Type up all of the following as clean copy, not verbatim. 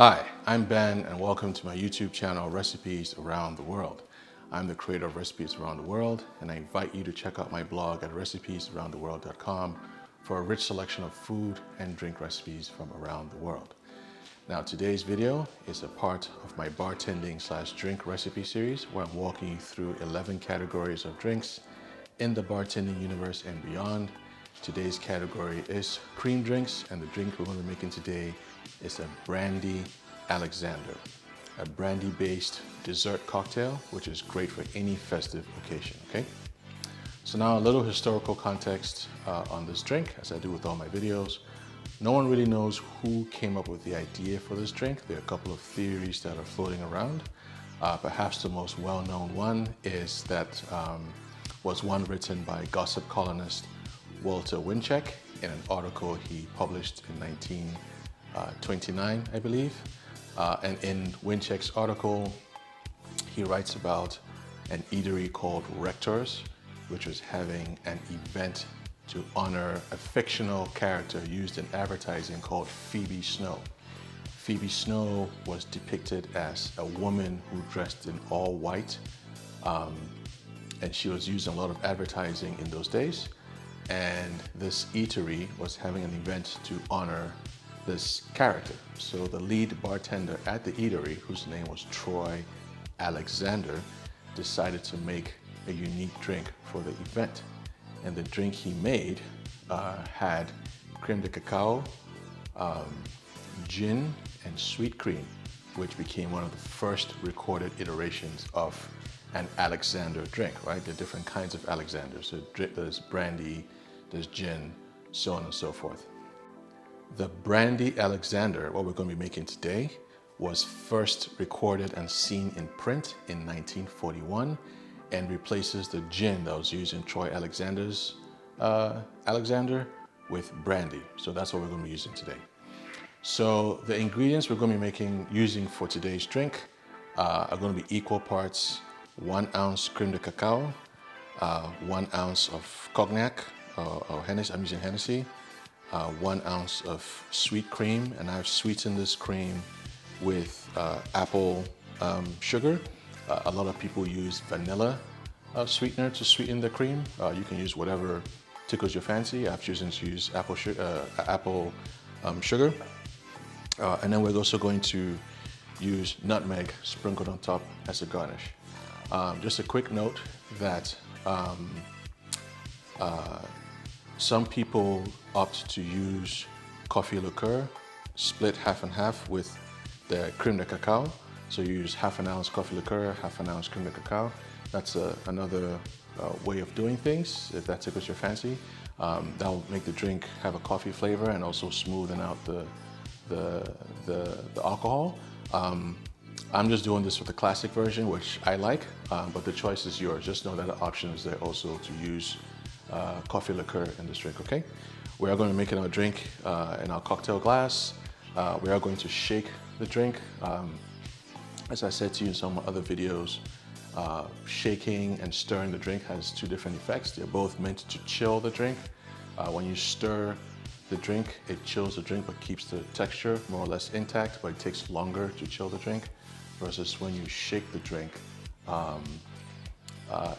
Hi, I'm Ben and welcome to my YouTube channel, Recipes Around the World. I'm the creator of Recipes Around the World and I invite you to check out my blog at recipesaroundtheworld.com for a rich selection of food and drink recipes from around the world. Now today's video is a part of my bartending/drink recipe series where I'm walking you through 11 categories of drinks in the bartending universe and beyond. Today's category is cream drinks, and the drink we're going to be making today is a Brandy Alexander, a brandy-based dessert cocktail, which is great for any festive occasion, okay? So now a little historical context on this drink, as I do with all my videos. No one really knows who came up with the idea for this drink. There are a couple of theories that are floating around. Perhaps the most well-known one is that was one written by gossip columnist Walter Winchek in an article he published in 1929, I believe. And in Winchek's article, he writes about an eatery called Rector's, which was having an event to honor a fictional character used in advertising called Phoebe Snow. Phoebe Snow was depicted as a woman who dressed in all white, and she was used in a lot of advertising in those days. And this eatery was having an event to honor this character. So the lead bartender at the eatery, whose name was Troy Alexander, decided to make a unique drink for the event. And the drink he made had Creme De Cacao, gin, and sweet cream, which became one of the first recorded iterations of an Alexander drink, right? There are different kinds of Alexanders. So there's brandy, there's gin, so on and so forth. The Brandy Alexander, what we're going to be making today, was first recorded and seen in print in 1941 and replaces the gin that was used in Troy Alexander's Alexander with brandy. So that's what we're going to be using today. So the ingredients we're going to be using for today's drink are going to be equal parts 1 ounce Creme De Cacao, 1 ounce of Cognac or Hennessy. I'm using Hennessy. 1 ounce of sweet cream, and I've sweetened this cream with apple sugar. A lot of people use vanilla sweetener to sweeten the cream. You can use whatever tickles your fancy. I've chosen to use apple sugar. And then we're also going to use nutmeg sprinkled on top as a garnish. Just a quick note that some people opt to use coffee liqueur, split half and half with the Creme De Cacao. So you use half an ounce coffee liqueur, half an ounce Creme De Cacao. That's another way of doing things, if that tickles your fancy. That will make the drink have a coffee flavor and also smoothen out the alcohol. I'm just doing this with the classic version, which I like, but the choice is yours. Just know that the option is there also to use coffee liqueur in this drink, okay? We are going to be making our drink in our cocktail glass. We are going to shake the drink. As I said to you in some other videos, shaking and stirring the drink has two different effects. They're both meant to chill the drink. When you stir the drink, it chills the drink but keeps the texture more or less intact, but it takes longer to chill the drink, versus when you shake the drink,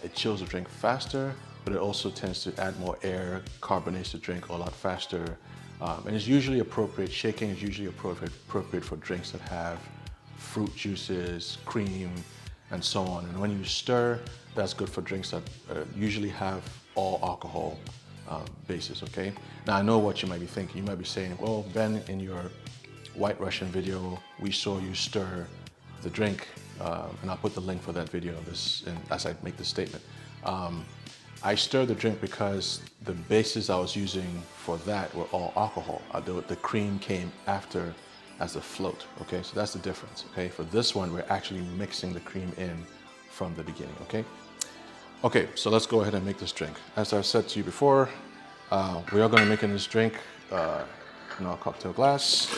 it chills the drink faster, but it also tends to add more air, carbonates the drink a lot faster, and it's usually appropriate. Shaking is usually appropriate for drinks that have fruit juices, cream, and so on. And when you stir, that's good for drinks that usually have all alcohol basis, okay? Now I know what you might be thinking. You might be saying, well, Ben, in your White Russian video, we saw you stir the drink, and I'll put the link for that video as I make this statement. I stirred the drink because the bases I was using for that were all alcohol. The cream came after as a float, okay? So that's the difference, okay? For this one, we're actually mixing the cream in from the beginning, okay? Okay, so let's go ahead and make this drink. As I've said to you before, we are going to make this drink in our cocktail glass.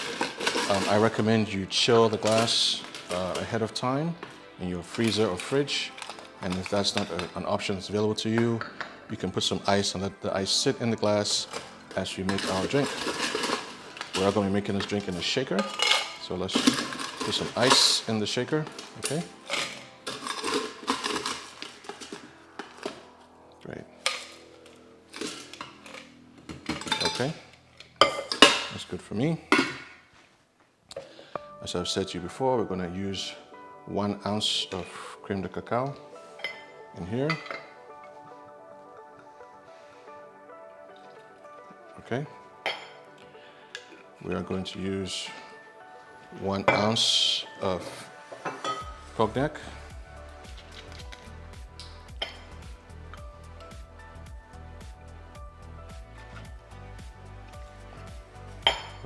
I recommend you chill the glass ahead of time in your freezer or fridge. And if that's not an option that's available to you, you can put some ice and let the ice sit in the glass as we make our drink. We are going to be making this drink in a shaker. So So let's put some ice in the shaker, okay? Great. Okay, that's good for me. As I've said to you before, we're going to use 1 ounce of Creme De Cacao in here. Okay. We are going to use 1 ounce of Cognac.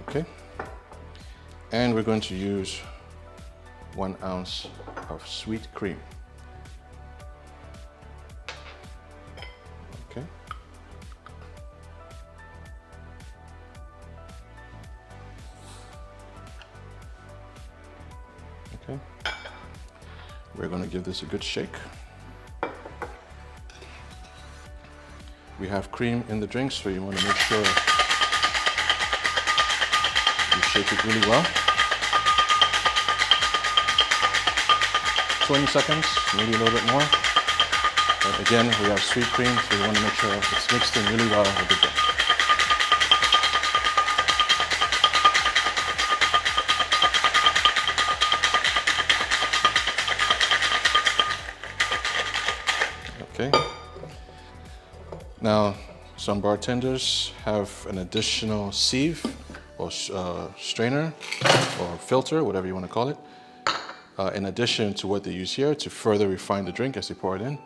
Okay. And we're going to use 1 ounce of sweet cream. Okay. Okay. We're going to give this a good shake. We have cream in the drink, so you want to make sure you shake it really well. 20 seconds, maybe a little bit more. But again, we have sweet cream, so you want to make sure it's mixed in really well with the drink. Okay. Now, some bartenders have an additional sieve or strainer or filter, whatever you want to call it, in addition to what they use here to further refine the drink as they pour it in.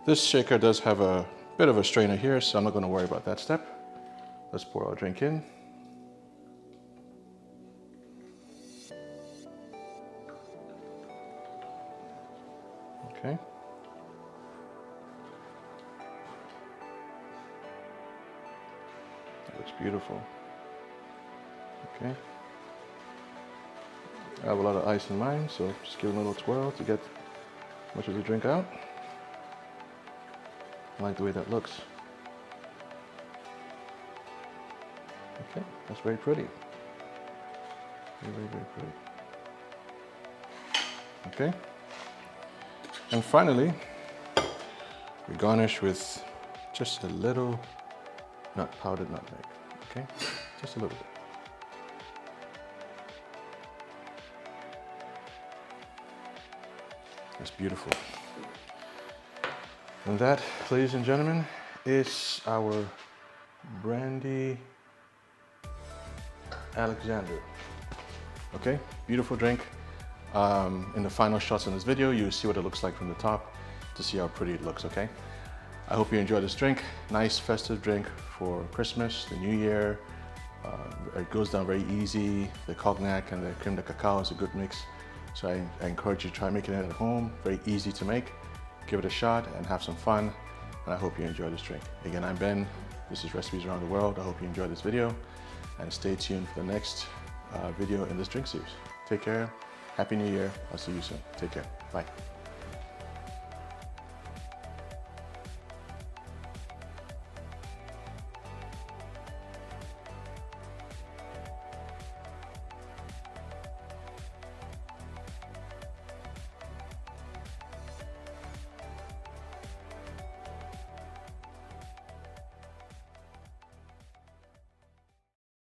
This shaker does have a bit of a strainer here, so I'm not going to worry about that step. Let's pour our drink in. Okay. That looks beautiful. Okay. I have a lot of ice in mine, so just give it a little twirl to get much of the drink out. I like the way that looks. Okay, that's very pretty. Very, very, very pretty. Okay. And finally, we garnish with just a little powdered nutmeg. Okay, just a little bit. That's beautiful. And that, ladies and gentlemen, is our Brandy Alexander. Okay, beautiful drink. In the final shots in this video, you'll see what it looks like from the top to see how pretty it looks, okay? I hope you enjoy this drink. Nice festive drink for Christmas, the New Year. It goes down very easy. The Cognac and the Creme De Cacao is a good mix. So I encourage you to try making it at home. Very easy to make. Give it a shot and have some fun. And I hope you enjoy this drink. Again, I'm Ben. This is Recipes Around the World. I hope you enjoyed this video. And stay tuned for the next video in this drink series. Take care. Happy New Year. I'll see you soon. Take care. Bye.